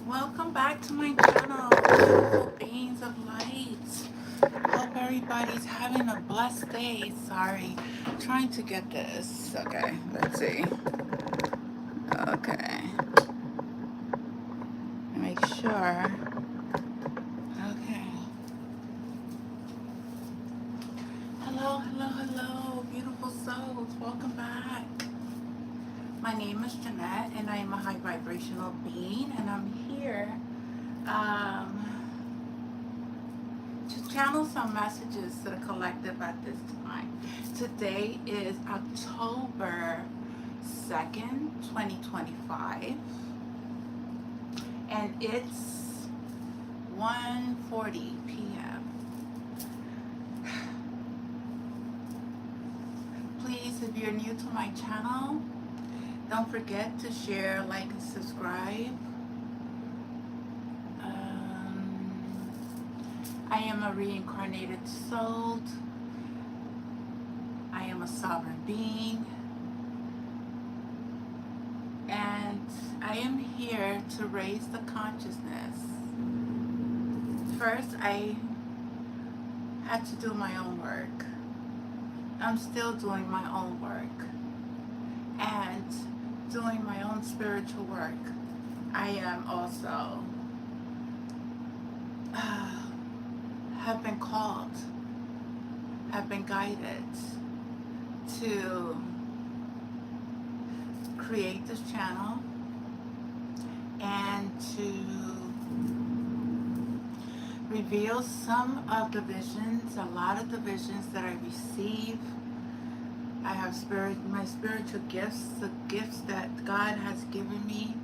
Welcome back to my channel, beautiful beings of light. Hope everybody's having a blessed day. Sorry, trying to get this. Okay, let's see. Okay, make sure. Okay. Hello, hello, hello, beautiful souls. Welcome back. My name is Jeanette, and I am a high vibrational being, and I'm here to channel some messages to the collective at this time. Today is October 2nd, 2025, and it's 1:40 p.m. Please, if you're new to my channel, don't forget to share, like, and subscribe. I am a reincarnated soul. I am a sovereign being. And I am here to raise the consciousness. First, I had to do my own work. I'm still doing my own work. And doing my own spiritual work. I am also have been called, have been guided to create this channel and to reveal some of the visions, a lot of the visions that I receive. I have my spiritual gifts, the gifts that God has given me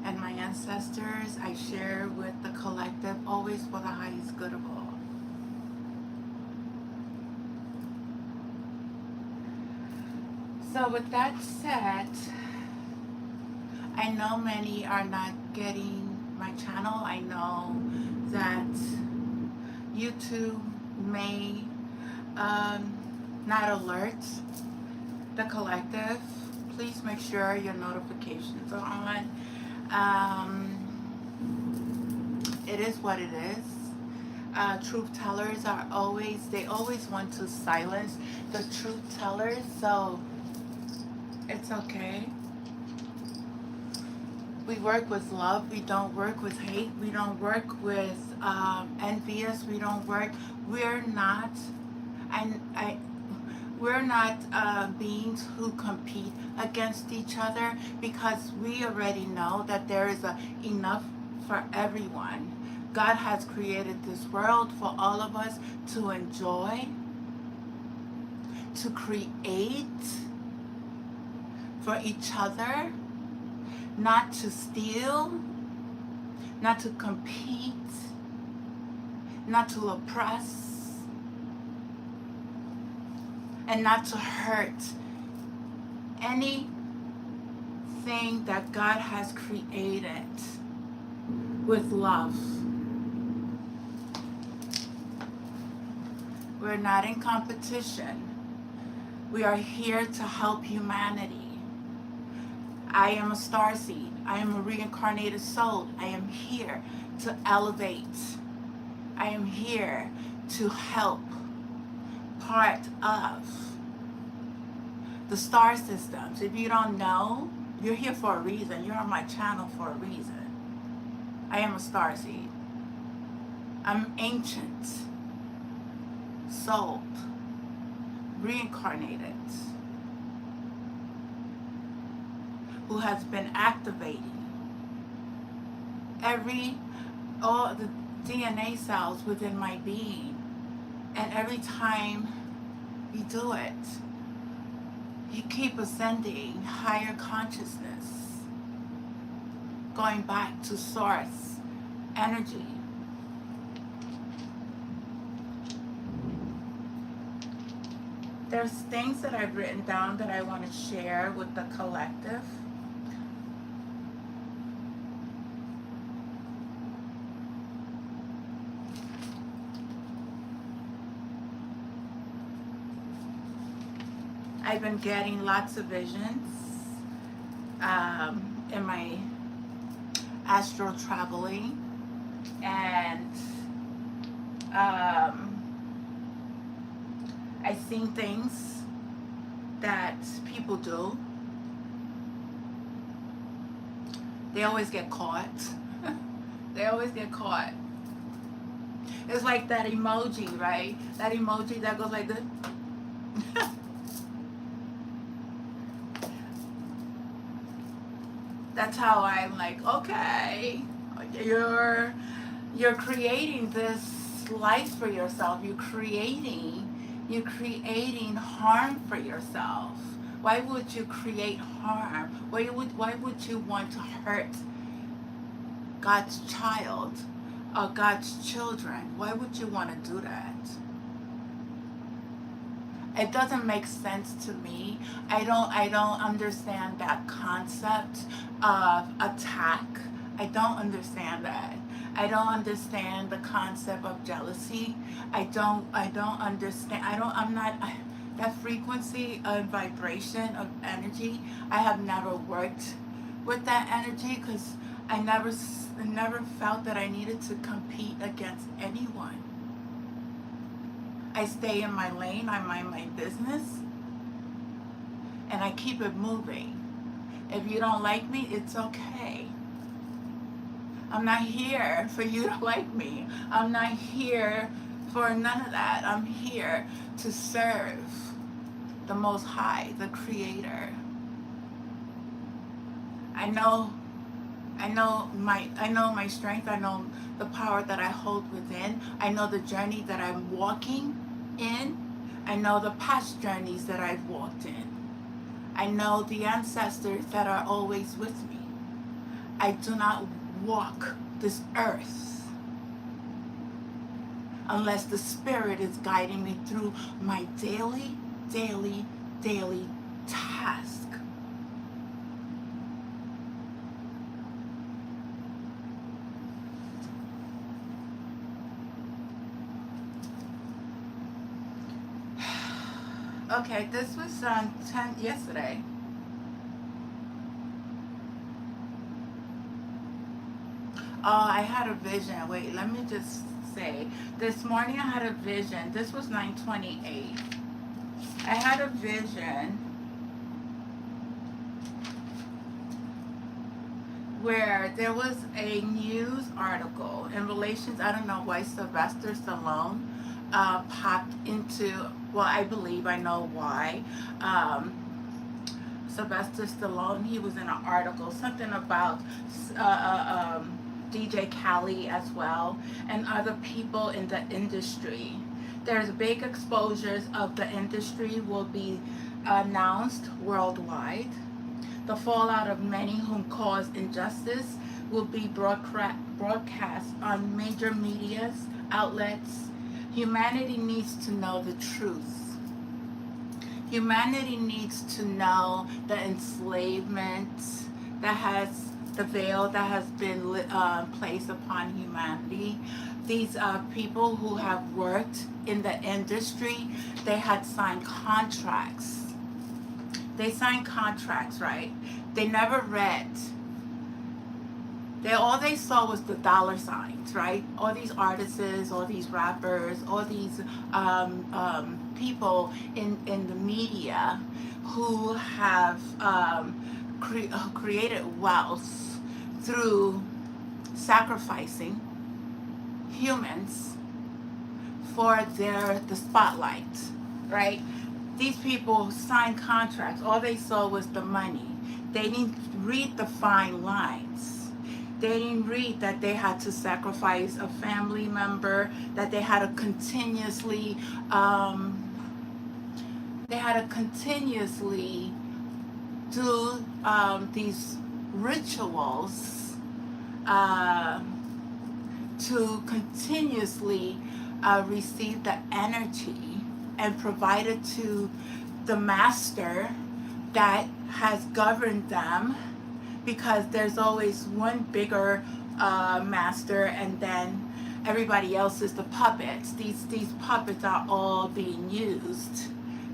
and my ancestors, I share with the collective, always for the highest good of all. So with that said, I know many are not getting my channel. I know that YouTube may not alert the collective. Please make sure your notifications are on. It is what it is. Truth tellers are they always want to silence the truth tellers, so it's okay. We work with love. We don't work with hate. We don't work with envious. We don't work. We're not. We're not beings who compete against each other, because we already know that there is enough for everyone. God has created this world for all of us to enjoy, to create for each other, not to steal, not to compete, not to oppress, and not to hurt anything that God has created with love. We're not in competition. We are here to help humanity. I am a starseed. I am a reincarnated soul. I am here to elevate. I am here to help part of the star systems. If you don't know, you're here for a reason. You're on my channel for a reason. I am a starseed. I'm ancient, soul, reincarnated, who has been activating all the DNA cells within my being. And every time you do it, you keep ascending higher consciousness, going back to source energy. There's things that I've written down that I want to share with the collective. I've been getting lots of visions in my astral traveling, and I've seen things that people do. They always get caught. They always get caught. It's like that emoji, right? That emoji that goes like this. That's how I'm like, okay, you're creating this life for yourself. You're creating harm for yourself. Why would you create harm? Why would you want to hurt God's child or God's children? Why would you want to do that? It doesn't make sense to me. I don't understand that concept of attack. I don't understand that. I don't understand the concept of jealousy. I don't understand. I'm not that frequency of vibration of energy. I have never worked with that energy because I never felt that I needed to compete against anyone. I stay in my lane, I mind my business, and I keep it moving. If you don't like me, it's okay. I'm not here for you to like me. I'm not here for none of that. I'm here to serve the Most High, the Creator. I know my strength. I know the power that I hold within. I know the journey that I'm walking in. I know the past journeys that I've walked in. I know the ancestors that are always with me. I do not walk this earth unless the Spirit is guiding me through my daily task. Okay, this was on 10 yesterday. Oh, I had a vision. Wait, let me just say. This morning I had a vision. This was 9:28. I had a vision where there was a news article in relations. I don't know why Sylvester Stallone popped into, well, I know why. Sylvester Stallone, he was in an article, something about DJ Khaled as well, and other people in the industry. There's big exposures of the industry will be announced worldwide. The fallout of many whom cause injustice will be broadcast on major media outlets. Humanity needs to know the truth. Humanity needs to know the enslavement that has, the veil that has been placed upon humanity. These people who have worked in the industry, they had signed contracts. They signed contracts, right? They never read. All they saw was the dollar signs, right? All these artists, all these rappers, all these people in the media who have created wealth through sacrificing humans for the spotlight, right? These people signed contracts. All they saw was the money. They didn't read the fine lines. They didn't read that they had to sacrifice a family member, that they had to continuously do these rituals to continuously receive the energy and provide it to the master that has governed them, because there's always one bigger master, and then everybody else is the puppets. These puppets are all being used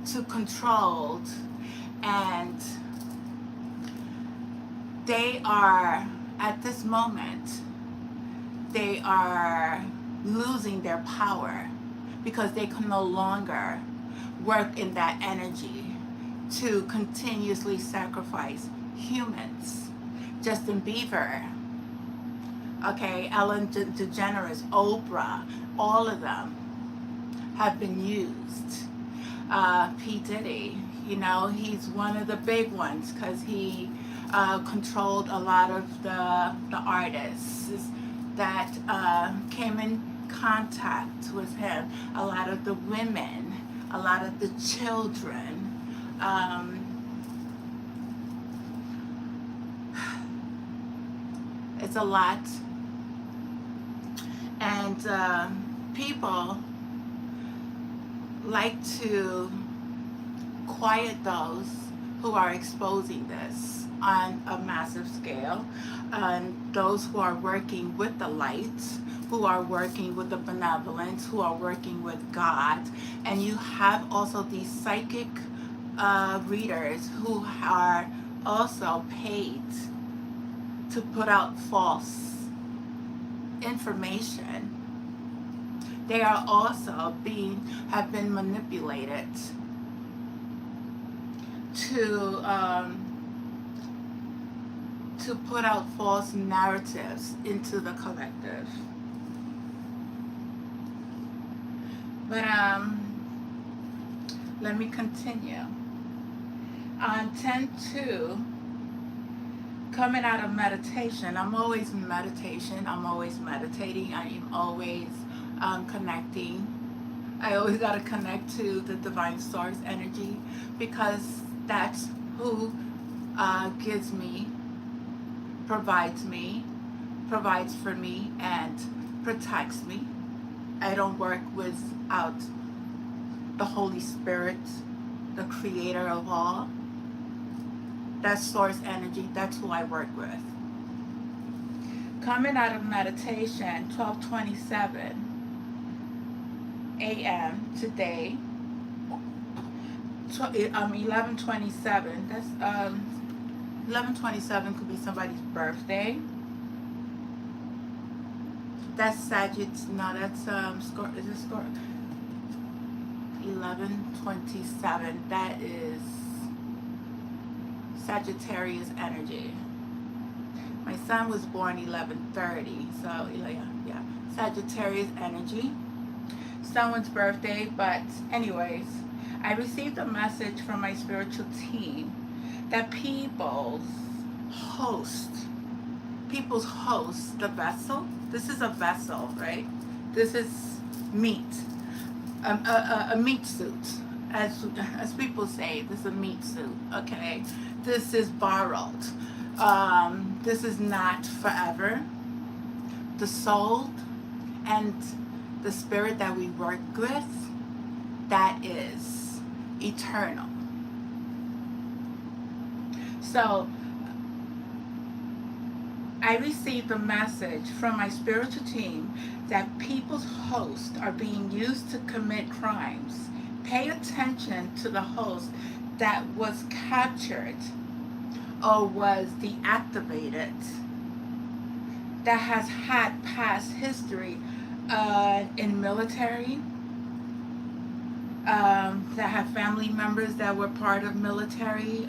to controlled, and they are at this moment, they are losing their power because they can no longer work in that energy to continuously sacrifice humans. Justin Bieber, okay, Ellen DeGeneres, Oprah, all of them have been used. P. Diddy, you know, he's one of the big ones because he controlled a lot of the artists that came in contact with him, a lot of the women, a lot of the children. It's a lot. And people like to quiet those who are exposing this on a massive scale, and those who are working with the light, who are working with the benevolence, who are working with God. And you have also these psychic readers who are also paid to put out false information. They are also have been manipulated to put out false narratives into the collective. But let me continue. On 10-2, coming out of meditation, I'm always in meditation, I'm always meditating, I am always connecting. I always got to connect to the divine source energy, because that's who gives me, provides for me, and protects me. I don't work without the Holy Spirit, the creator of all. That's source energy. That's who I work with. Coming out of meditation, 12:27 a.m. today. 11:27. That's 11:27 could be somebody's birthday. That's Sagittarius. No, that's Is it Scorpio? 11:27. That is Sagittarius energy. My son was born 11:30, so yeah, Sagittarius energy. Someone's birthday, but anyways, I received a message from my spiritual team that people's host, the vessel. This is a vessel, right? This is meat, a meat suit, as people say. This is a meat suit. Okay, this is borrowed. This is not forever. The soul and the spirit that we work with, that is eternal. So I received a message from my spiritual team that people's hosts are being used to commit crimes. Pay attention to the host that was captured or was deactivated, that has had past history in military, that have family members that were part of military,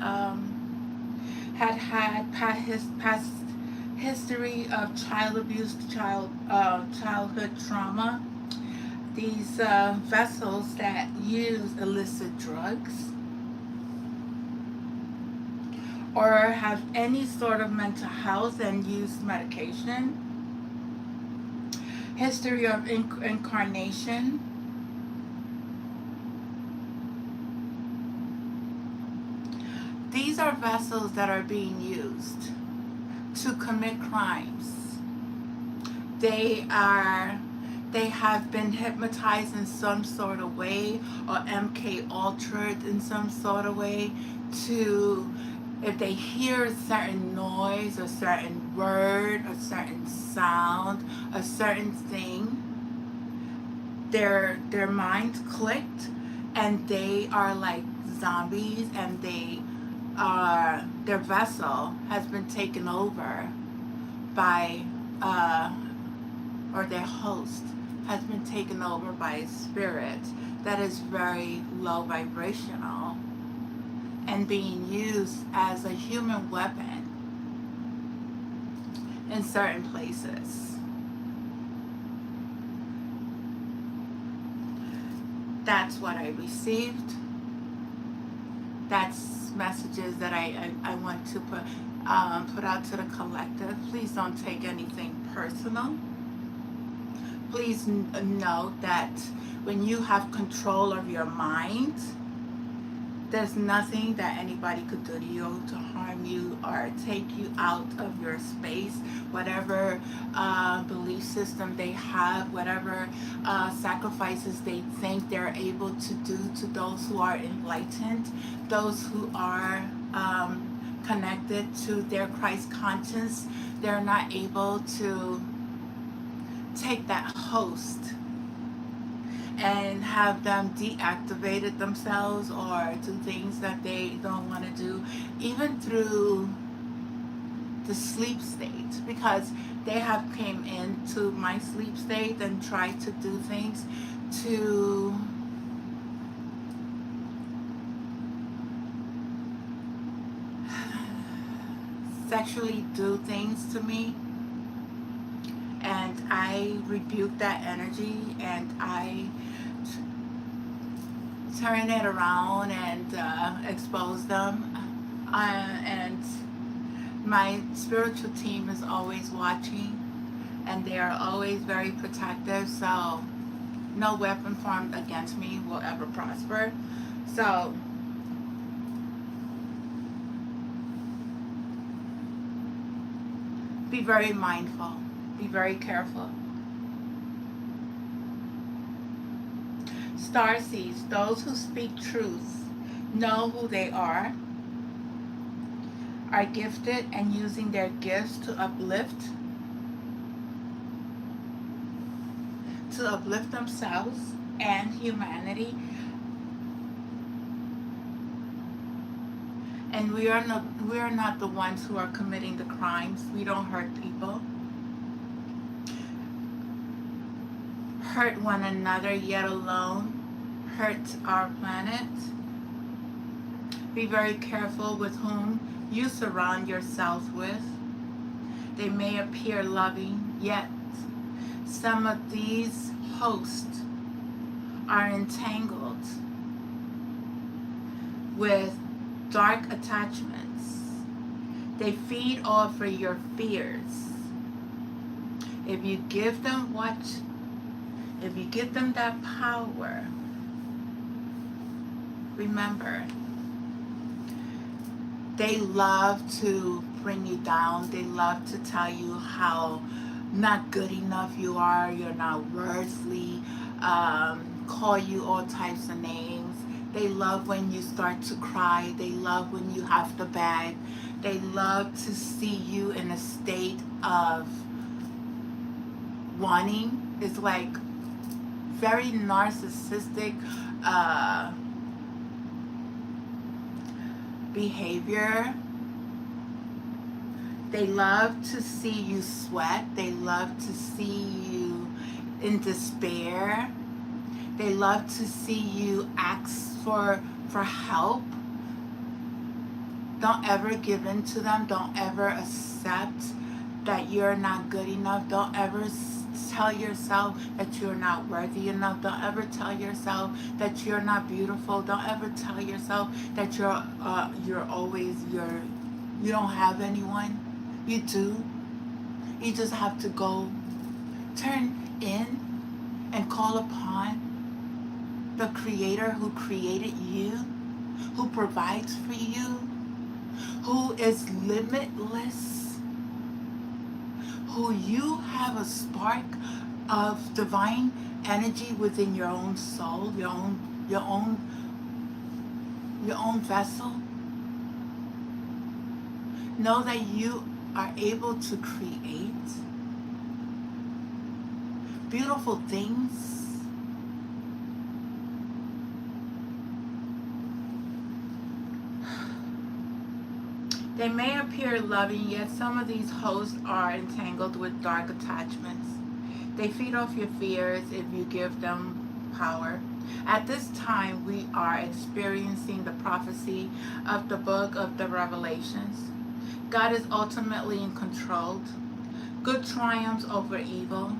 had past history of child abuse, childhood trauma. These vessels that use illicit drugs or have any sort of mental health and use medication. History of incarnation. These are vessels that are being used to commit crimes. They have been hypnotized in some sort of way, or MK altered in some sort of way, to, if they hear a certain noise, a certain word, a certain sound, a certain thing, their minds clicked, and they are like zombies, and their vessel has been taken over by, or their host has been taken over by a spirit that is very low vibrational and being used as a human weapon in certain places. That's what I received. That's messages that I want to put out to the collective. Please don't take anything personal. Please know that when you have control of your mind, there's nothing that anybody could do to you to harm you or take you out of your space. Whatever belief system they have, whatever sacrifices they think they're able to do to those who are enlightened, those who are connected to their Christ conscience, they're not able to take that host and have them deactivated themselves or do things that they don't want to do, even through the sleep state, because they have came into my sleep state and tried to do things to sexually do things to me. And I rebuke that energy and I turn it around and expose them. And my spiritual team is always watching and they are always very protective, so no weapon formed against me will ever prosper. So be very mindful, be very careful. Starseeds, those who speak truth, know who they are gifted and using their gifts to uplift themselves and humanity. And we are not the ones who are committing the crimes. We don't hurt people. Hurt one another, yet alone hurt our planet. Be very careful with whom you surround yourself with. They may appear loving, yet some of these hosts are entangled with dark attachments. They feed off of your fears. If you give them that power, remember, they love to bring you down. They love to tell you how not good enough you are, you're not worthy, call you all types of names. They love when you start to cry. They love when you have to beg. They love to see you in a state of wanting. It's like very narcissistic behavior. They love to see you sweat. They love to see you in despair. They love to see you ask for help. Don't ever give in to them. Don't ever accept that you're not good enough. Don't ever tell yourself that you're not worthy enough. Don't ever tell yourself that you're not beautiful. Don't ever tell yourself that you don't have anyone. You do. You just have to go turn in and call upon the Creator who created you, who provides for you, who is limitless, who you have a spark of divine energy within your own soul, your own vessel. Know that you are able to create beautiful things. They may appear loving, yet some of these hosts are entangled with dark attachments. They feed off your fears if you give them power. At this time, we are experiencing the prophecy of the book of the Revelations. God is ultimately in control. Good triumphs over evil,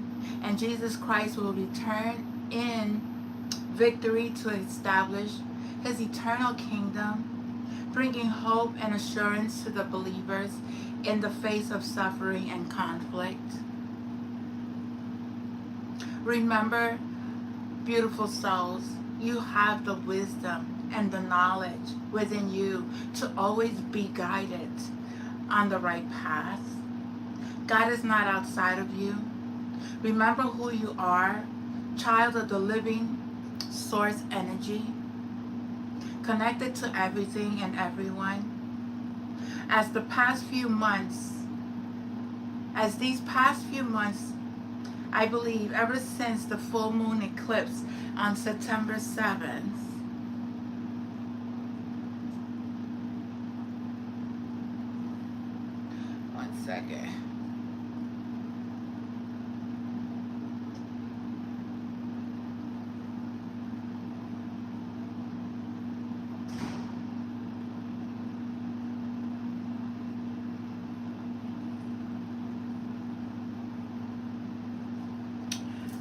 and Jesus Christ will return in victory to establish his eternal kingdom, bringing hope and assurance to the believers in the face of suffering and conflict. Remember, beautiful souls, you have the wisdom and the knowledge within you to always be guided on the right path. God is not outside of you. Remember who you are, child of the living source energy, connected to everything and everyone. As these past few months, I believe ever since the full moon eclipse on September 7th, one second.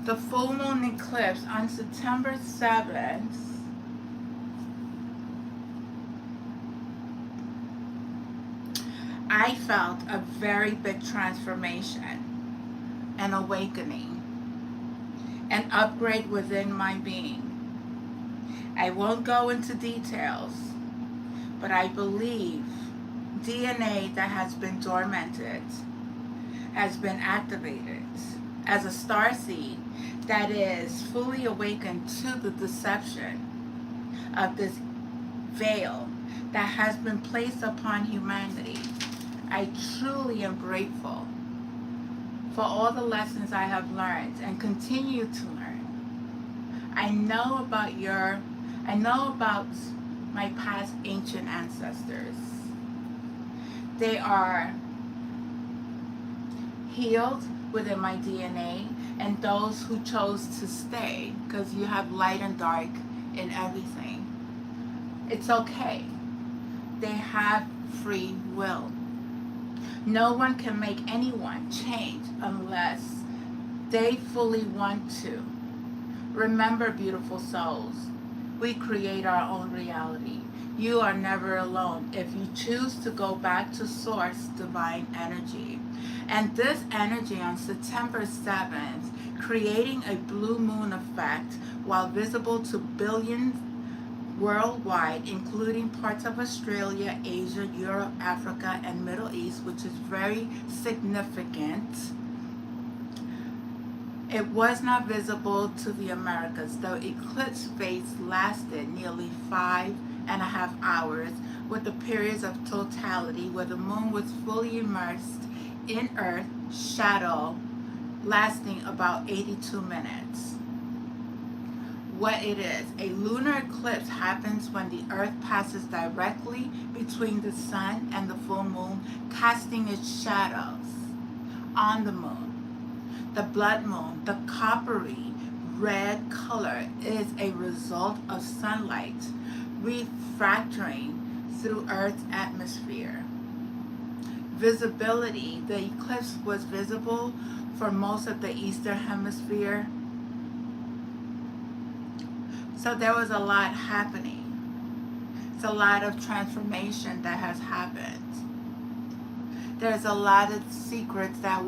The full moon eclipse on September 7th I felt a very big transformation, an awakening, an upgrade within my being. I won't go into details, but I believe DNA that has been dormanted has been activated as a starseed that is fully awakened to the deception of this veil that has been placed upon humanity. I truly am grateful for all the lessons I have learned and continue to learn. I know about my past ancient ancestors. They are healed within my DNA, and those who chose to stay, because you have light and dark in everything. It's okay. They have free will. No one can make anyone change unless they fully want to. Remember, beautiful souls, we create our own reality. You are never alone if you choose to go back to source divine energy. And this energy on September 7th, creating a blue moon effect while visible to billions worldwide, including parts of Australia, Asia, Europe, Africa, and Middle East, which is very significant. It was not visible to the Americas. The eclipse phase lasted nearly 5.5 hours, with the periods of totality where the moon was fully immersed in Earth shadow, lasting about 82 minutes. What it is, a lunar eclipse happens when the Earth passes directly between the sun and the full moon, casting its shadows on the moon. The blood moon, the coppery red color, is a result of sunlight refracting through Earth's atmosphere. Visibility, the eclipse was visible for most of the Eastern Hemisphere. So there was a lot happening. It's a lot of transformation that has happened. There's a lot of secrets that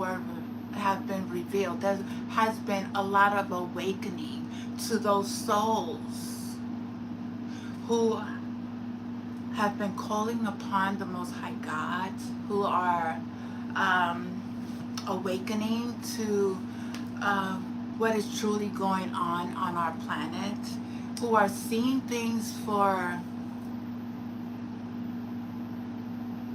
have been revealed. There has been a lot of awakening to those souls who have been calling upon the Most High God, who are awakening to what is truly going on our planet, who are seeing things for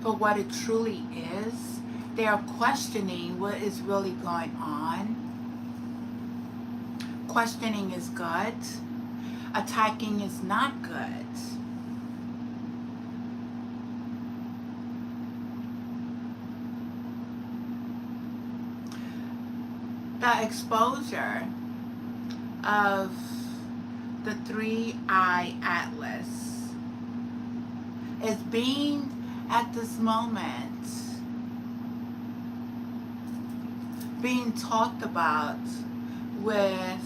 what it truly is. They are questioning what is really going on. Questioning is good. Attacking is not good. the exposure of the 3-eye atlas is being at this moment being talked about with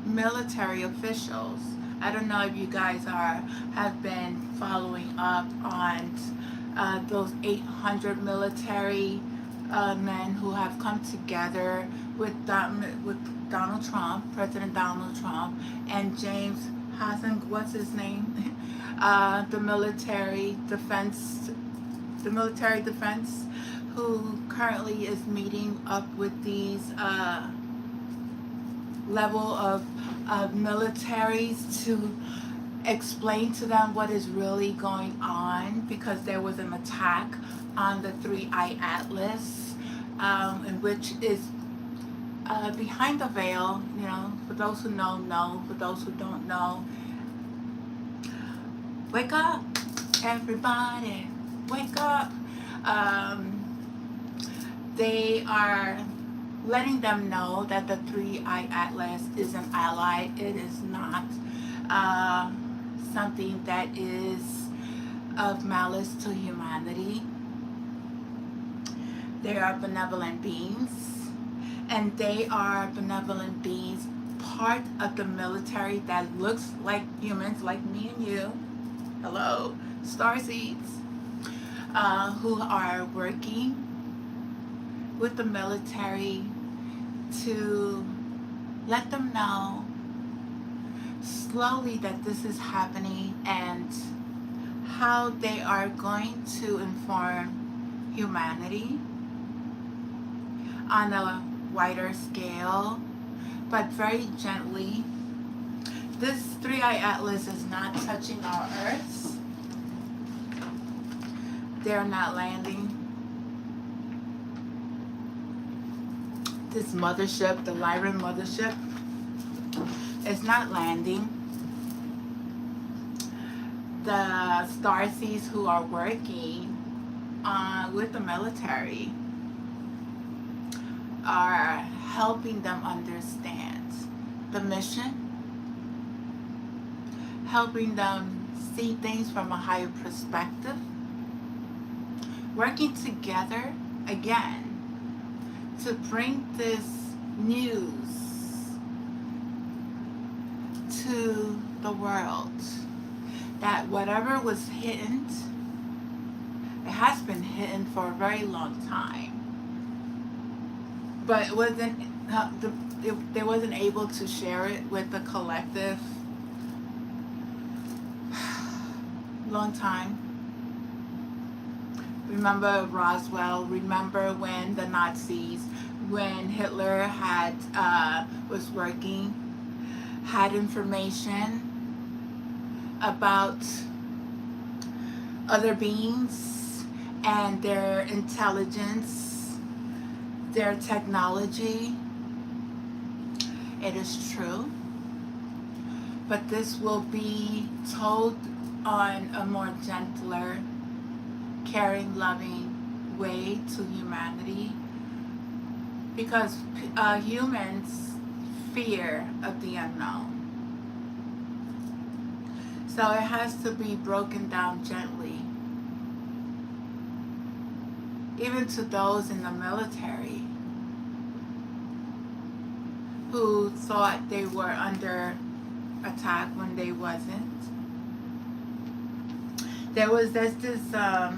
military officials. I don't know if you guys have been following up on those 800 military men who have come together with Donald Trump, President Donald Trump, and James Hassan, what's his name? The military defense, who currently is meeting up with these level of militaries to explain to them what is really going on, because there was an attack on the 3-eye atlas, in which is behind the veil. You know, for those who know, for those who don't know, wake up, everybody, wake up. They are letting them know that the 3-eye atlas is an ally. It is not something that is of malice to humanity. They are benevolent beings, and they are benevolent beings, part of the military that looks like humans, like me and you. Hello, starseeds, who are working with the military to let them know slowly that this is happening, and how they are going to inform humanity on a wider scale, but very gently. This 3-eye atlas is not touching our Earths. They're not landing. This mothership, the Lyran mothership, is not landing. The starseeds who are working with the military are helping them understand the mission, helping them see things from a higher perspective, working together again to bring this news to the world, that whatever was hidden, it has been hidden for a very long time, but it wasn't, they wasn't able to share it with the collective. Long time. Remember Roswell? Remember when the Nazis, when Hitler had was working, had information about other beings and their intelligence, their technology? It is true, but this will be told on a more gentler, caring, loving way to humanity, because humans fear of the unknown. So it has to be broken down gently, even to those in the military who thought they were under attack when they wasn't. There's this oh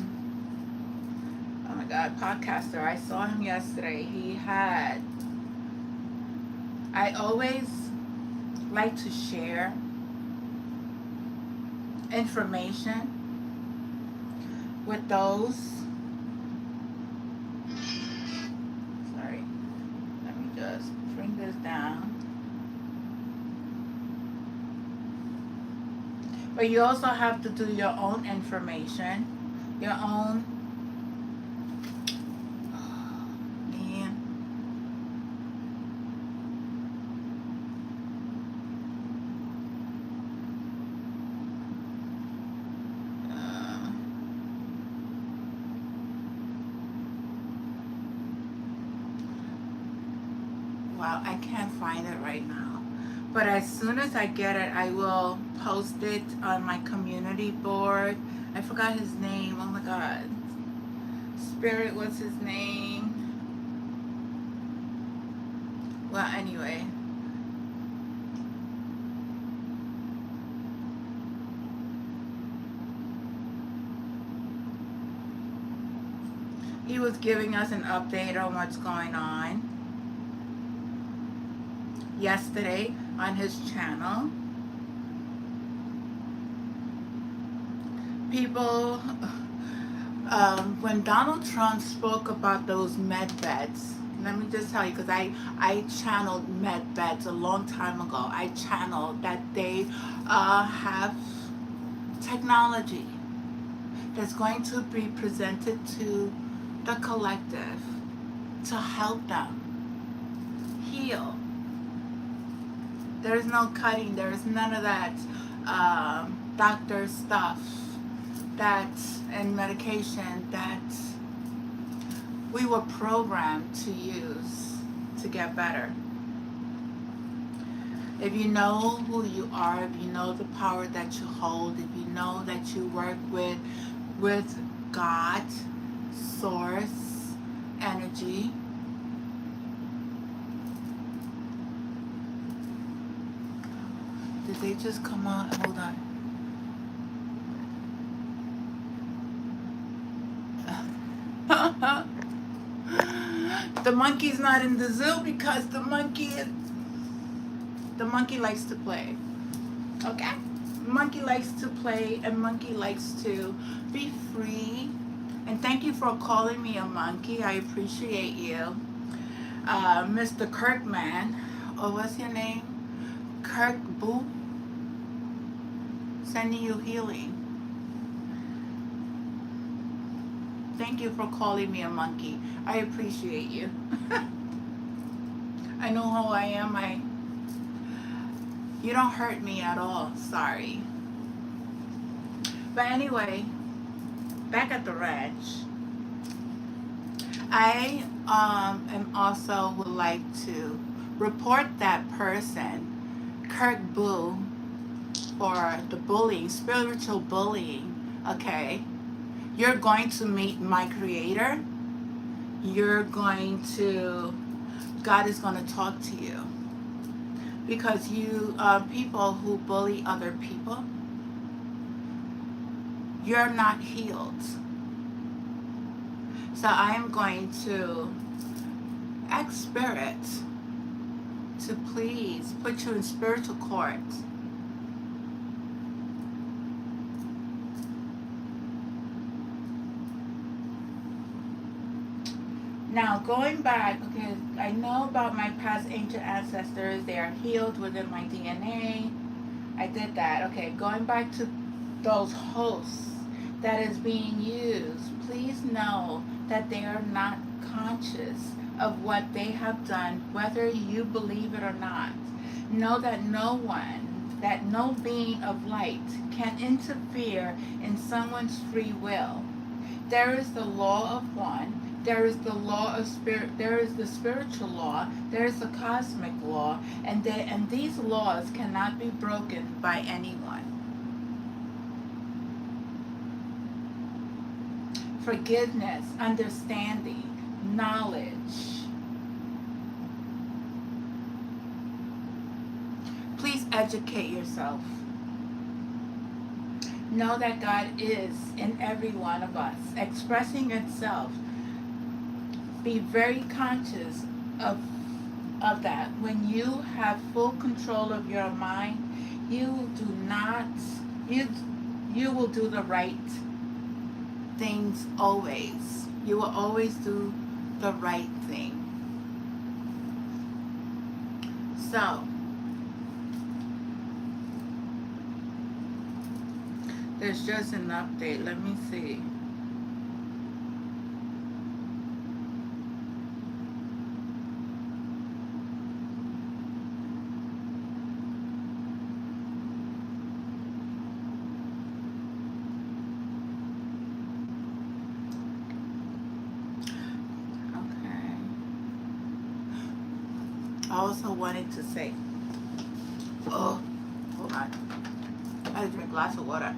my God, podcaster. I saw him yesterday. I always like to share information with those. Sorry, let me just bring this down. But you also have to do your own information, your own. Oh, man. Well, I can't find it right now. But as soon as I get it, I will post it on my community board. I forgot his name. Oh my God. Spirit, what's his name? Well, anyway. He was giving us an update on what's going on yesterday on his channel. People, when Donald Trump spoke about those med beds, let me just tell you, because I channeled med beds a long time ago. I channeled that they have technology that's going to be presented to the collective to help them heal. There is no cutting. There is none of that doctor stuff and medication that we were programmed to use to get better. If you know who you are, if you know the power that you hold, if you know that you work with God, source, energy, did they just come out? Hold on. The monkey's not in the zoo because the monkey likes to play. Okay? Monkey likes to play and monkey likes to be free. And thank you for calling me a monkey. I appreciate you. Mr. Kirkman, or what's your name? Kirk Boo, sending you healing. Thank you for calling me a monkey. I appreciate you. I know who I am. You don't hurt me at all. Sorry. But anyway, back at the ranch. I am also would like to report that person, Kirk Boo, for the bullying, spiritual bullying. Okay, you're going to meet my Creator. God is going to talk to you, because you people who bully other people, you're not healed. So I am going to ask Spirit to please put you in spiritual court. Now, going back, okay, I know about my past ancient ancestors. They are healed within my DNA. I did that. Okay, going back to those hosts that is being used, please know that they are not conscious of what they have done, whether you believe it or not. Know that no being of light can interfere in someone's free will. There is the law of one. There is the law of spirit. There is the spiritual law. There is the cosmic law, and these laws cannot be broken by anyone. Forgiveness, understanding, knowledge. Please educate yourself. Know that God is in every one of us, expressing itself. Be very conscious of that. When you have full control of your mind, you will do the right things always. You will always do the right thing. So, there's just an update. Let me see. also wanted to say, oh, hold on. I had to drink lots of water.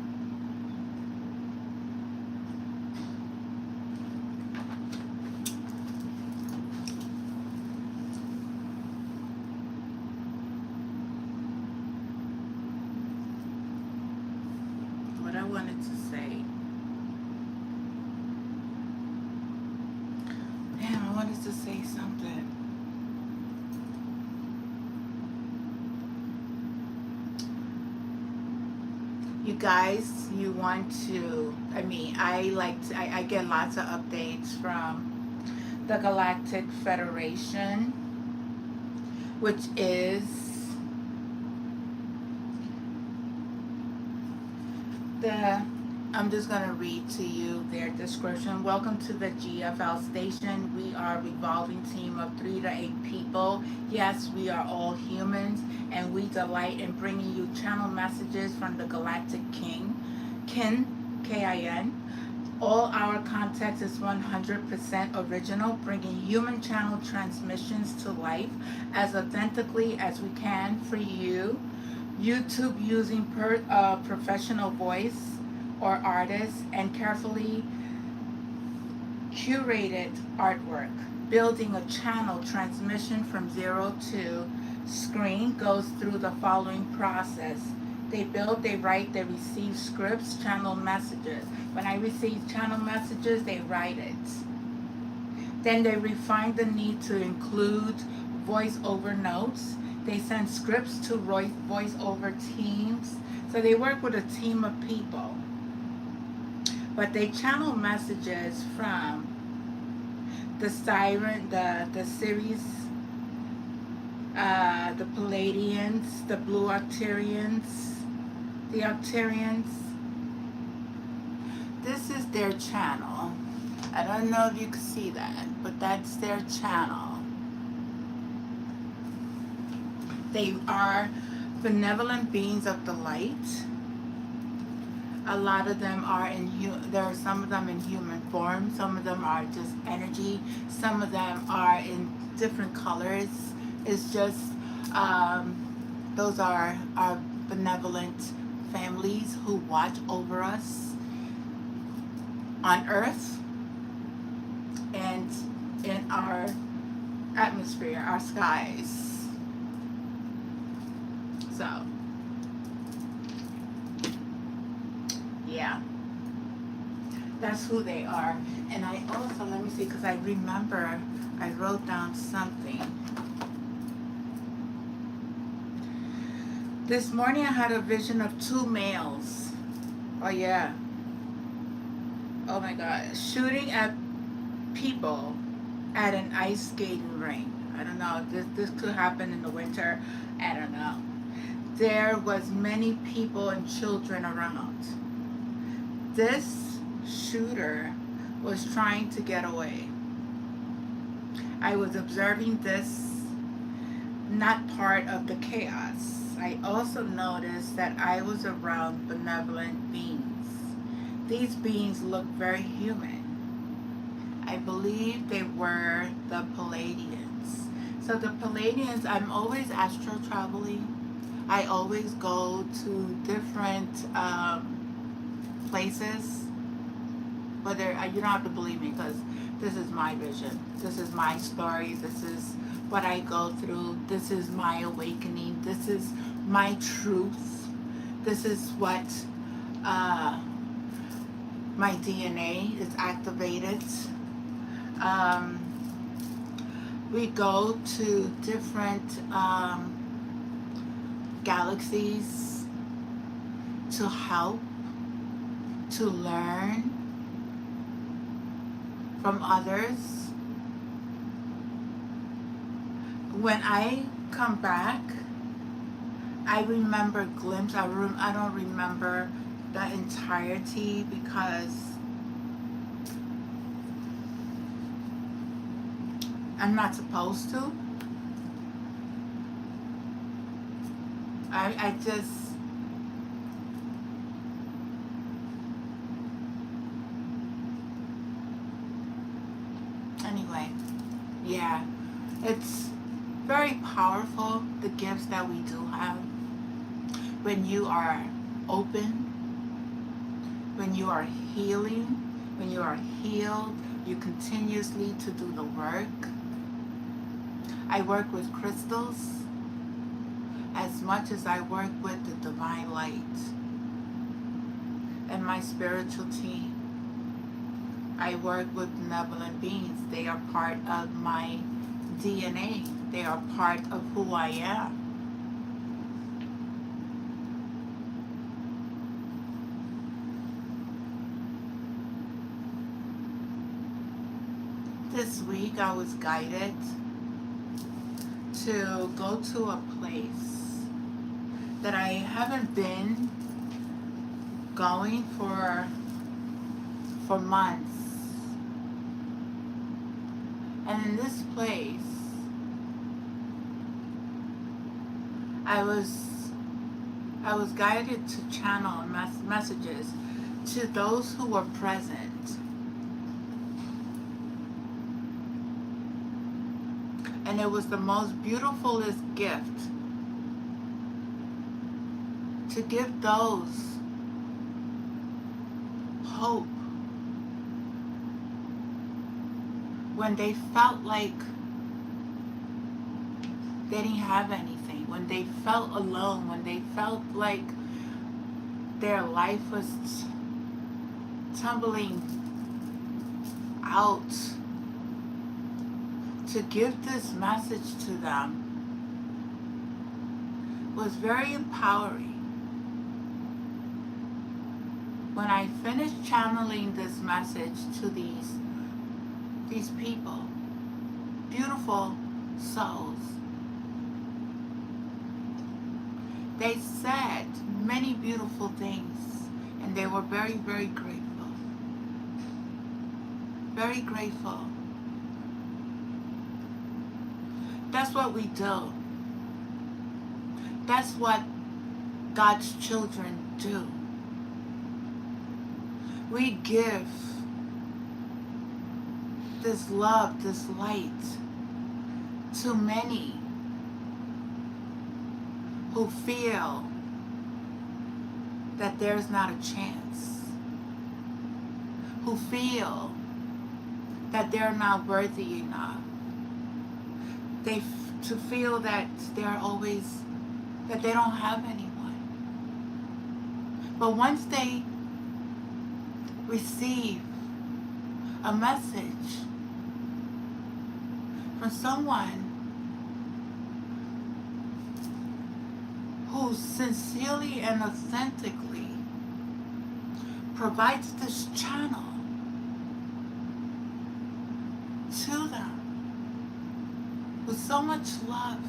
What I wanted to say. Damn, I wanted to say something. You guys, you want to, I get lots of updates from the Galactic Federation, which is I'm just going to read to you their description. Welcome to the GFL station. We are a revolving team of 3 to 8 people. Yes, we are all humans, and we delight in bringing you channel messages from the Galactic Kin, K-I-N. All our context is 100% original, bringing human channel transmissions to life as authentically as we can for you. YouTube using professional voice or artists and carefully curated artwork. Building a channel transmission from 0 to screen goes through the following process. They build, they write, they receive scripts, channel messages. When I receive channel messages, they write it. Then they refine the need to include voice-over notes. They send scripts to voice-over teams. So they work with a team of people. But they channel messages from the Siren, the Sirius, the Palladians, the Blue Octarians, the Octarians. This is their channel. I don't know if you can see that, but that's their channel. They are benevolent beings of the light. A lot of them are there are some of them in human form. Some of them are just energy. Some of them are in different colors. It's just, those are our benevolent families who watch over us on Earth and in our atmosphere, our skies. So, yeah, that's who they are. And I also, let me see, because I remember I wrote down something. This morning I had a vision of 2 males. Oh yeah. Oh my God. Shooting at people at an ice skating rink. I don't know. This could happen in the winter. I don't know. There was many people and children around. This shooter was trying to get away. I was observing this, not part of the chaos. I also noticed that I was around benevolent beings. These beings looked very human. I believe they were the Palladians. So the Palladians, I'm always astral traveling. I always go to different places. Whether you don't have to believe me, because this is my vision. This is my story. This is what I go through. This is my awakening. This is my truth. This is what my DNA is activated. We go to different galaxies to help, to learn from others. When I come back, I remember glimpses. I don't remember the entirety because I'm not supposed to. I just, anyway, yeah, it's very powerful. gifts that we do have, when you are open, when you are healing, when you are healed, you continuously to do the work. I work with crystals as much as I work with the divine light and my spiritual team. I work with benevolent beings. They are part of my DNA. They are part of who I am. This week I was guided to go to a place that I haven't been going for months. And in this place, I was guided to channel messages to those who were present. And it was the most beautifulest gift to give those hope when they felt like they didn't have anything, when they felt alone, when they felt like their life was tumbling out. To give this message to them was very empowering. When I finished channeling this message to these people, beautiful souls, they said many beautiful things, and they were very, very grateful. Very grateful. That's what we do. That's what God's children do. We give this love, this light to many who feel that there's not a chance, who feel that they're not worthy enough. To feel that they're always, that they don't have anyone. But once they receive a message from someone who sincerely and authentically provides this channel to them, with so much love,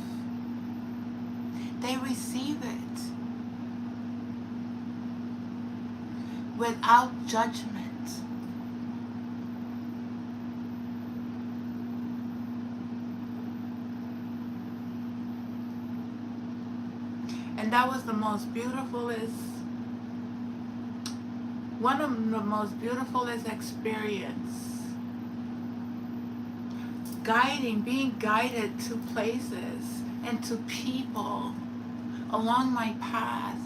they receive it without judgment. And that was the most beautifulest, one of the most beautifulest experience. Being guided to places and to people along my path,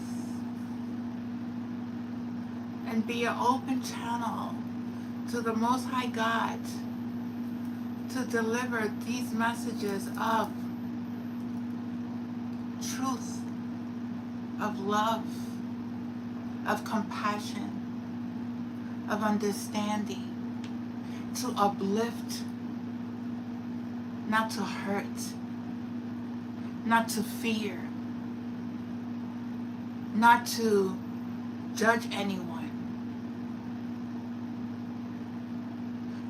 and be an open channel to the Most High God to deliver these messages of truth, of love, of compassion, of understanding, to uplift, not to hurt, not to fear, not to judge anyone,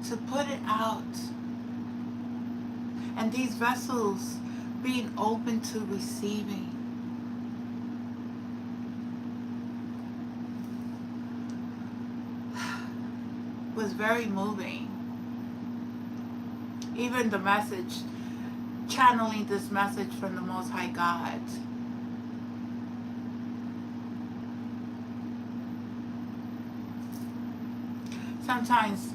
to put it out. And these vessels being open to receiving. Was very moving. Even the message, channeling this message from the Most High God. Sometimes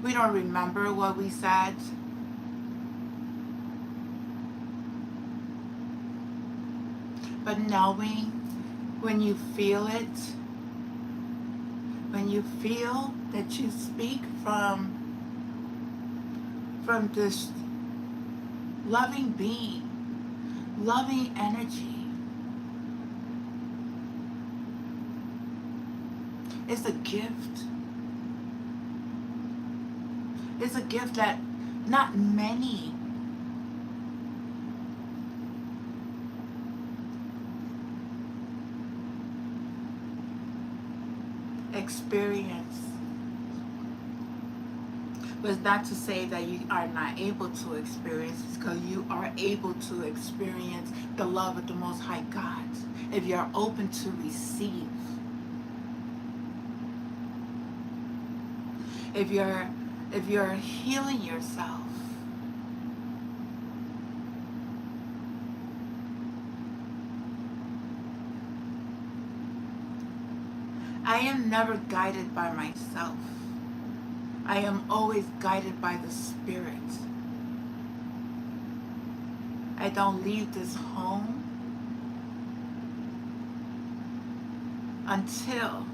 we don't remember what we said. but knowing when you feel it, when you feel that you speak from this loving being, loving energy. It's a gift. It's a gift that not many experience. But it's not to say that you are not able to experience, because you are able to experience the love of the Most High God if you're open to receive. If you're healing yourself. I am never guided by myself. I am always guided by the Spirit. I don't leave this home until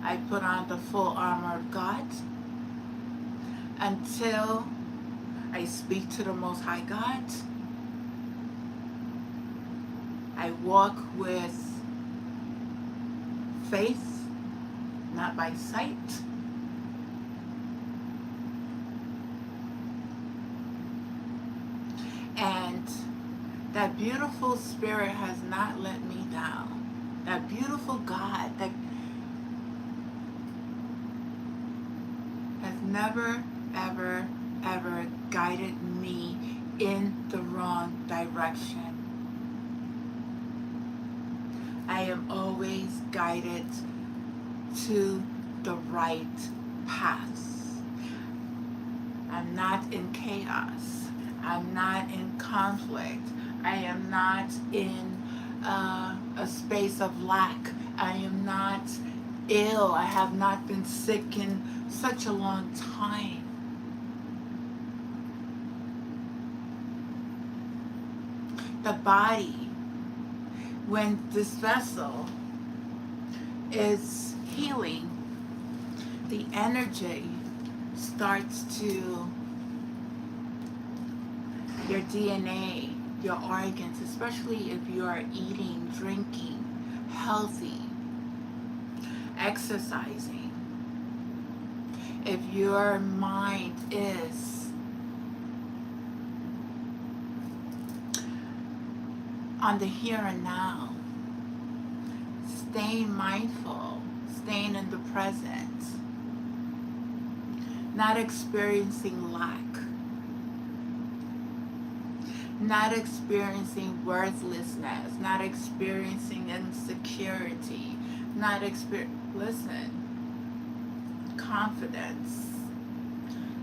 I put on the full armor of God, until I speak to the Most High God. I walk with faith, not by sight. And that beautiful Spirit has not let me down. That beautiful God that has never, ever, ever guided me in the wrong direction. I am always guided to the right path. I'm not in chaos. I'm not in conflict. I am not in a space of lack. I am not ill. I have not been sick in such a long time. The body, when this vessel is healing, the energy starts to, your DNA, your organs, especially if you are eating, drinking, healthy, exercising, if your mind is on the here and now, staying mindful, staying in the present, not experiencing lack, not experiencing worthlessness, not experiencing insecurity, listen, confidence.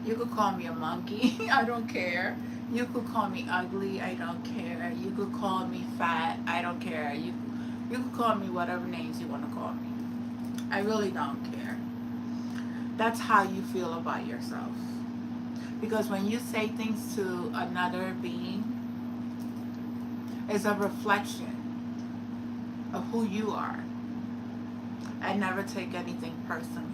You could call me a monkey, I don't care. You could call me ugly, I don't care. You could call me fat, I don't care. You could call me whatever names you want to call me. I really don't care. That's how you feel about yourself. Because when you say things to another being, it's a reflection of who you are. I never take anything personal.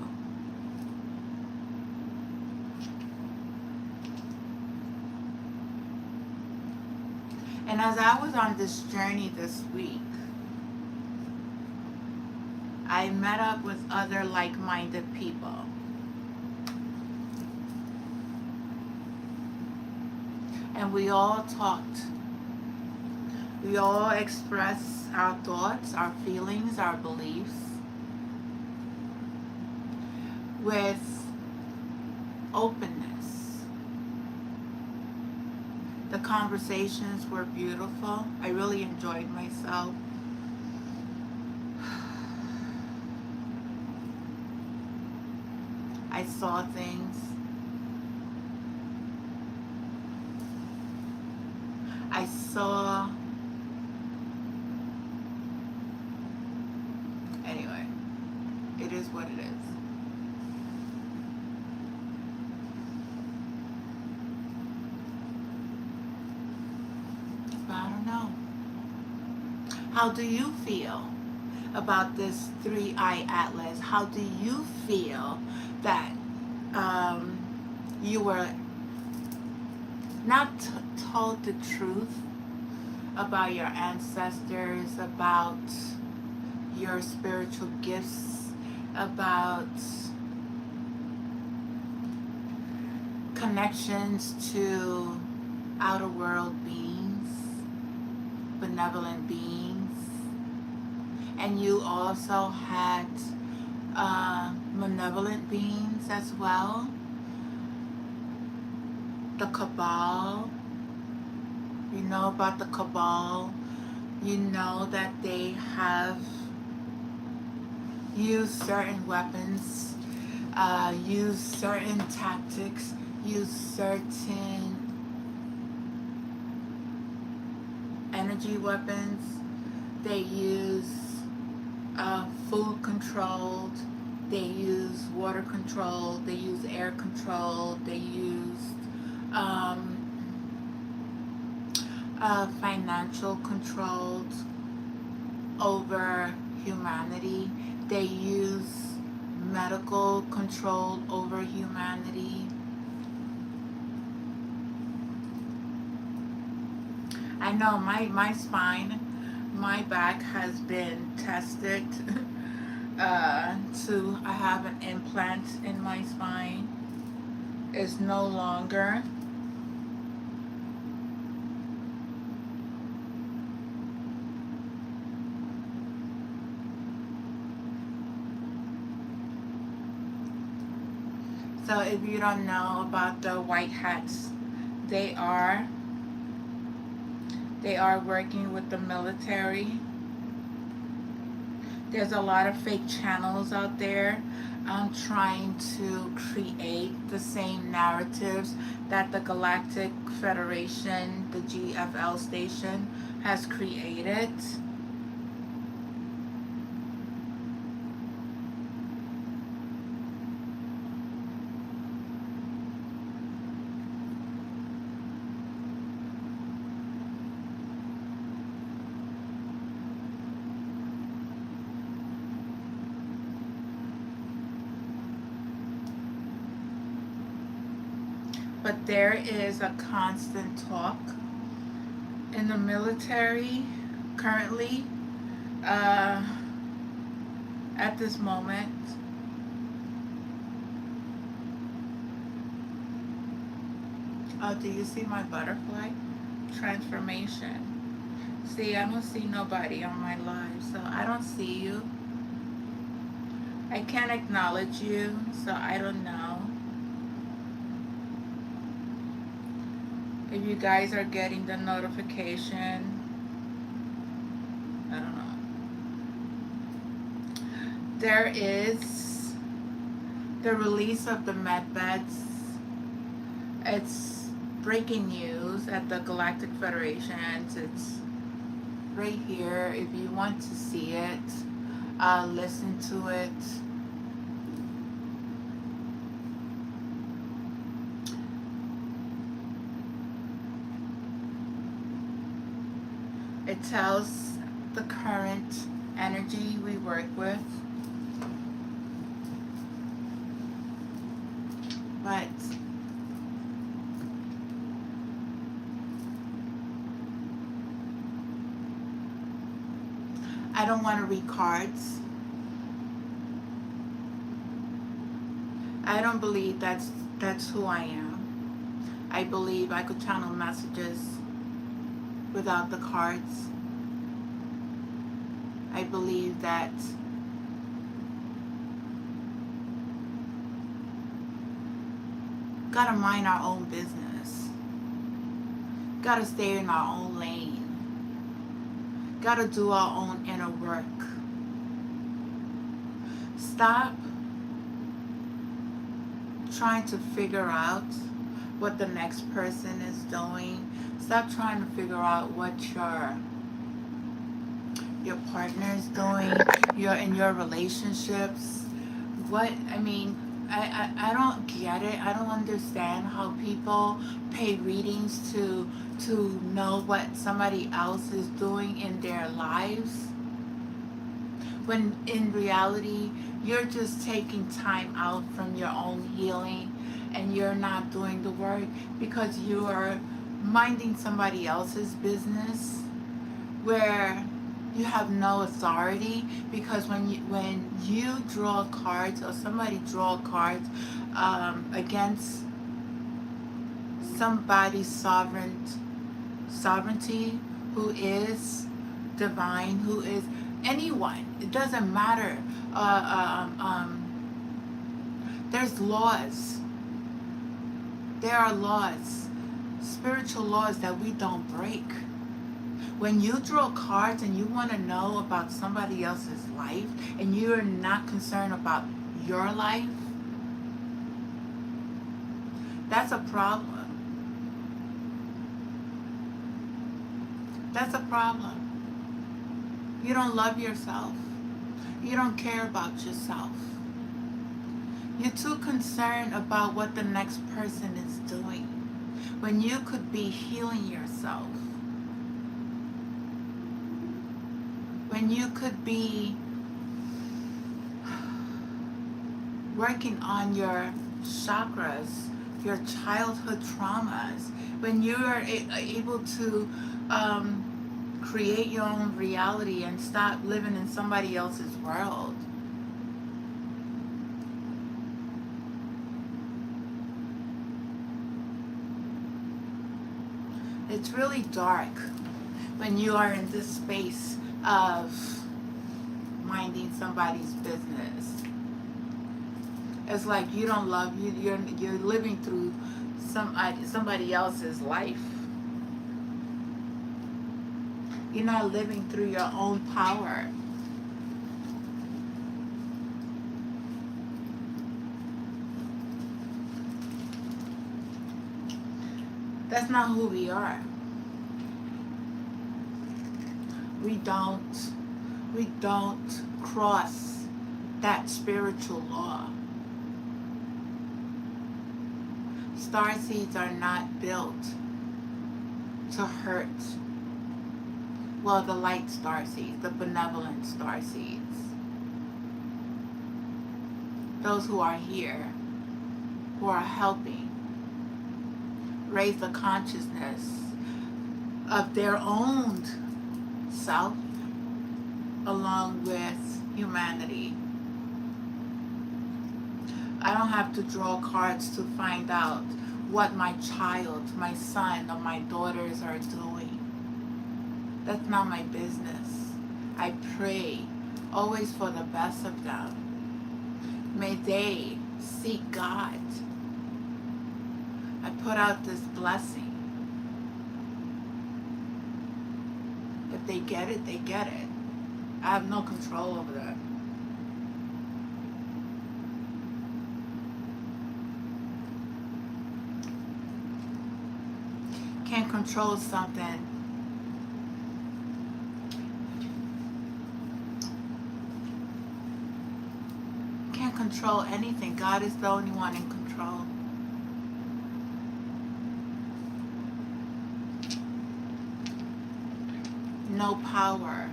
And as I was on this journey this week, I met up with other like-minded people. And we all talked. We all expressed our thoughts, our feelings, our beliefs with openness. The conversations were beautiful. I really enjoyed myself. I saw things. I saw, anyway, it is what it is. I don't know. How do you feel about this 3-eye atlas? How do you feel that you were not told the truth about your ancestors, about your spiritual gifts, about connections to outer world beings, benevolent beings, and you also had malevolent beings as well, the cabal. You know about the cabal. You know that they have used certain weapons, used certain tactics, used certain energy weapons. They use food controlled, they use water controlled, they use air controlled, they used financial controlled over humanity. They use medical control over humanity. I know my spine, my back has been tested I have an implant in my spine. It's no longer. So if you don't know about the white hats, they are working with the military. There's a lot of fake channels out there trying to create the same narratives that the Galactic Federation, the GFL station, has created. But there is a constant talk in the military currently, at this moment. Oh, do you see my butterfly transformation? See, I don't see nobody on my live, so I don't see you. I can't acknowledge you, so I don't know if you guys are getting the notification. I don't know. There is the release of the med beds. It's breaking news at the Galactic Federation. It's right here if you want to see it. Listen to it. It tells the current energy we work with. But I don't want to read cards. I don't believe that's who I am. I believe I could channel messages without the cards. I believe that gotta mind our own business. Gotta stay in our own lane. Gotta do our own inner work. Stop trying to figure out what the next person is doing. Stop trying to figure out what your partner is doing, in your relationships. I don't get it. I don't understand how people pay readings to know what somebody else is doing in their lives, when in reality you're just taking time out from your own healing and you're not doing the work because you are minding somebody else's business where you have no authority. Because when you draw cards or somebody draw cards against somebody's sovereignty, who is divine, who is anyone, it doesn't matter. There's laws. There are laws, spiritual laws that we don't break. When you draw cards and you want to know about somebody else's life and you're not concerned about your life, that's a problem. That's a problem. You don't love yourself. You don't care about yourself. You're too concerned about what the next person is doing when you could be healing yourself. When you could be working on your chakras, your childhood traumas, when you are able to create your own reality and stop living in somebody else's world. It's really dark when you are in this space of minding somebody's business. It's like you don't love you. You're living through somebody else's life. You're not living through your own power. That's not who we are. We don't cross that spiritual law. Starseeds are not built to hurt. Well, the light starseeds, the benevolent starseeds, those who are here, who are helping raise the consciousness of their own self along with humanity. I don't have to draw cards to find out what my child, my son, or my daughters are doing. That's not my business. I pray always for the best of them. May they seek God. I put out this blessing. If they get it, they get it. I have no control over that. Can't control something. Can't control anything. God is the only one in control. No power.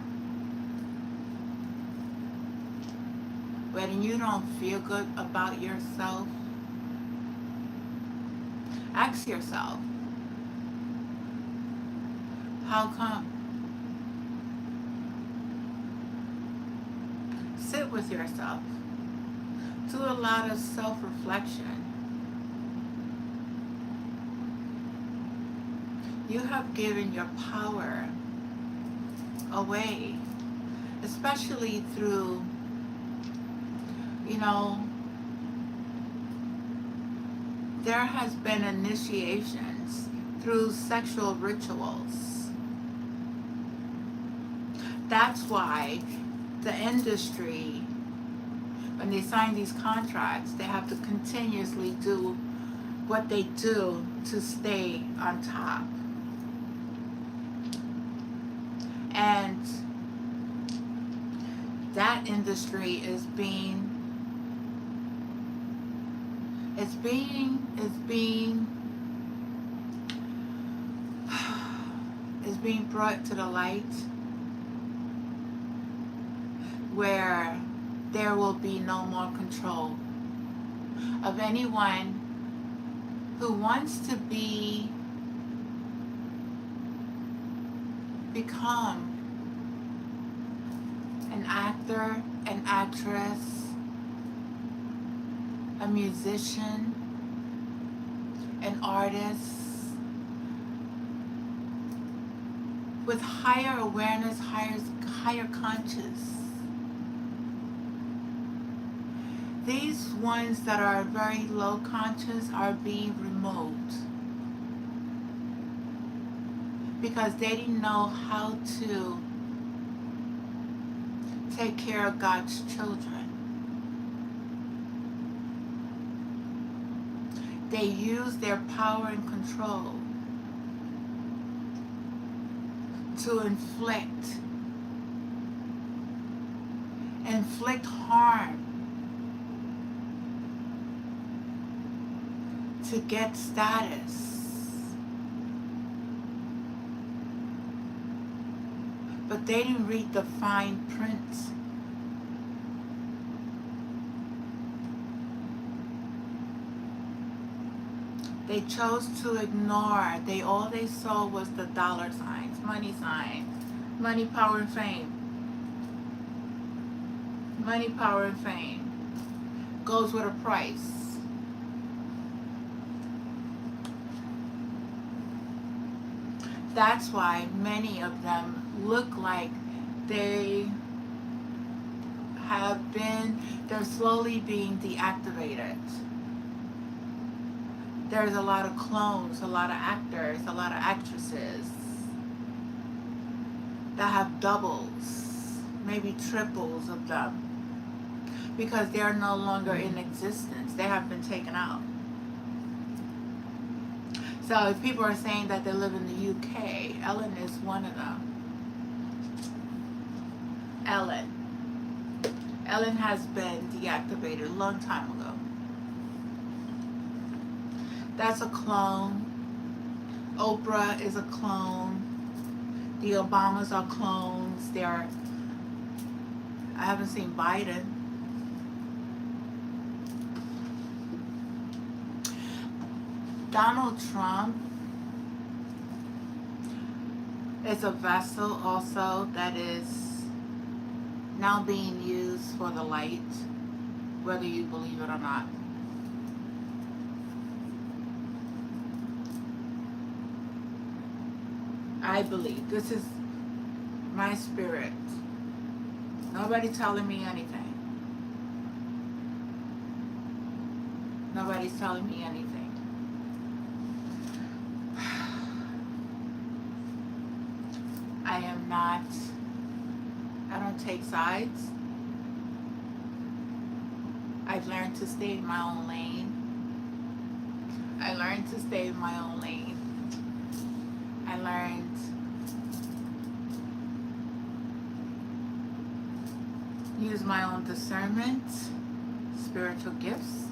When you don't feel good about yourself, ask yourself, how come? Sit with yourself. Do a lot of self-reflection. You have given your power away, especially through, there has been initiations through sexual rituals. That's why the industry, when they sign these contracts, they have to continuously do what they do to stay on top. And that industry is being is being brought to the light where there will be no more control of anyone who wants to become an actor, an actress, a musician, an artist with higher awareness, higher conscious. These ones that are very low conscious are being removed because they didn't know how to take care of God's children. They use their power and control to inflict harm to get status. But they didn't read the fine print. They chose to ignore. All they saw was the dollar signs, money sign, money, power, and fame. Money, power, and fame goes with a price. That's why many of them look like they're slowly being deactivated. There's a lot of clones, a lot of actors, a lot of actresses that have doubles, maybe triples of them, because they're no longer in existence. They have been taken out. So if people are saying that they live in the UK, Ellen is one of them. Ellen has been deactivated a long time ago. That's a clone. Oprah is a clone. The Obamas are clones. I haven't seen Biden. Donald Trump is a vessel also that is now being used for the light, whether you believe it or not. I believe. This is my spirit. Nobody telling me anything. Nobody's telling me anything. I don't take sides. I've learned to stay in my own lane. I learned use my own discernment, spiritual gifts,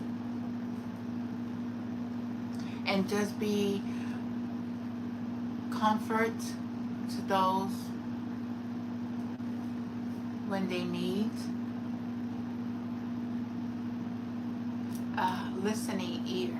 and just be comfort to those when they need a listening ear.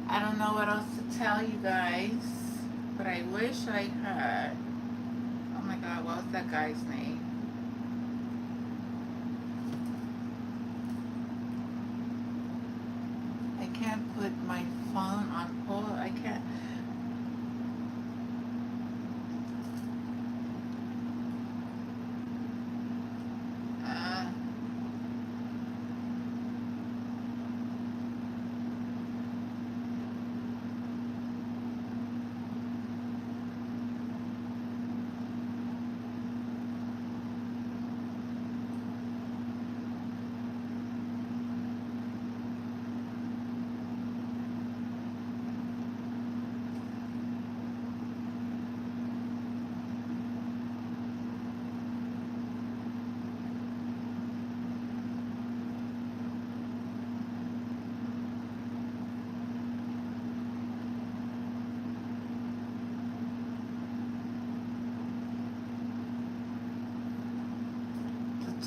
I don't know what else to tell you guys, but I wish I had. Oh my God, what was that guy's name? I can't put my phone on hold. I can't.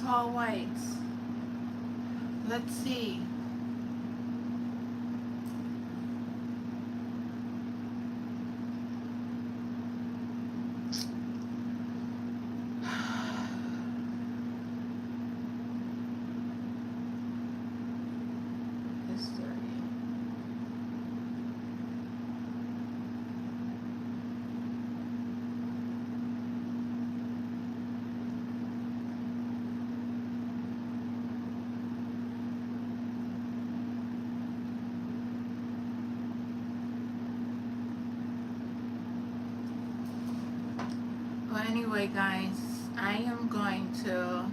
tall whites. Let's see. Well, anyway, guys, I am going to,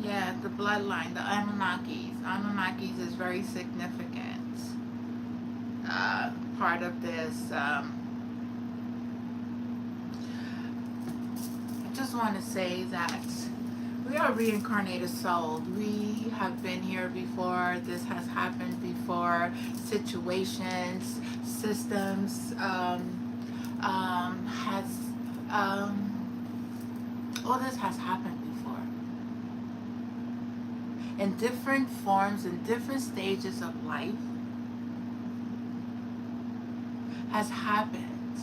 yeah, the bloodline, the Anunnakis. Anunnakis is very significant part of this. I just want to say that we are reincarnated souls. We have been here before. This has happened before. Situations, systems, all this has happened before in different forms, in different stages of life. Has happened.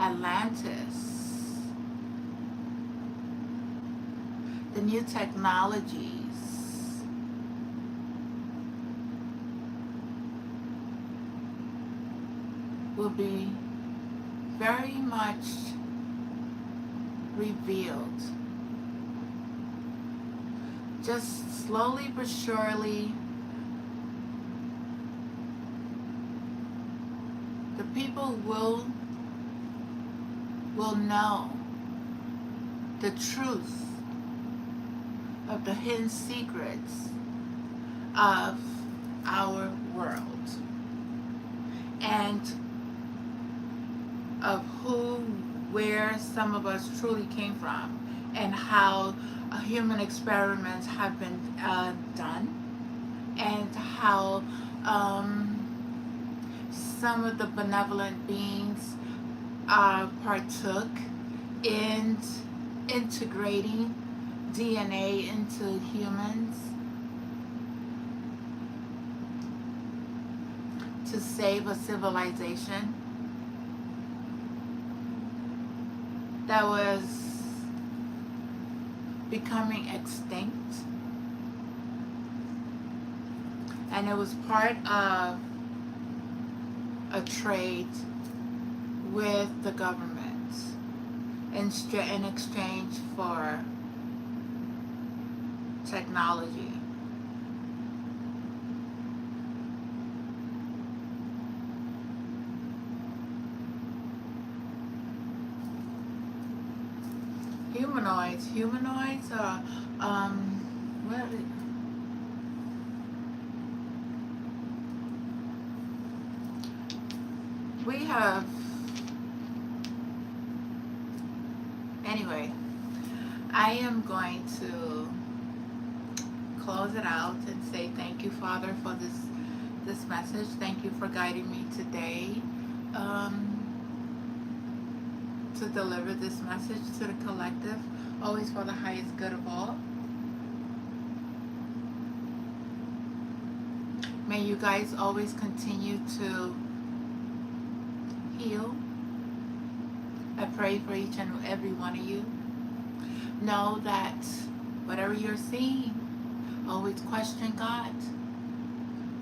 Atlantis, the new technologies, will be very much revealed. Just slowly but surely, the people will know the truth of the hidden secrets of our world and of who, where some of us truly came from, and how human experiments have been done, and how some of the benevolent beings partook in integrating DNA into humans to save a civilization that was becoming extinct, and it was part of a trade with the government in exchange for technology. Humanoids are what? We have, anyway, I am going to close it out and say thank you, Father, for this message. Thank you for guiding me today to deliver this message to the collective, always for the highest good of all. May you guys always continue to heal. I pray for each and every one of you. Know that whatever you're seeing, always question God.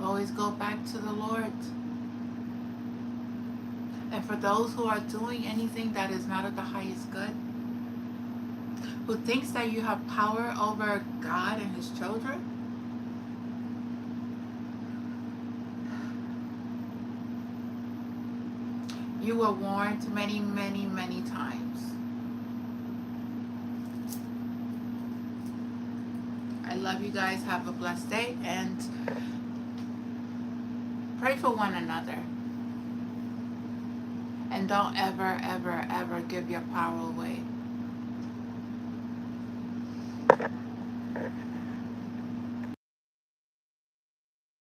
Always go back to the Lord. And for those who are doing anything that is not of the highest good, who thinks that you have power over God and His children, you were warned many, many, many times. I love you guys. Have a blessed day and pray for one another. And don't ever, ever, ever give your power away.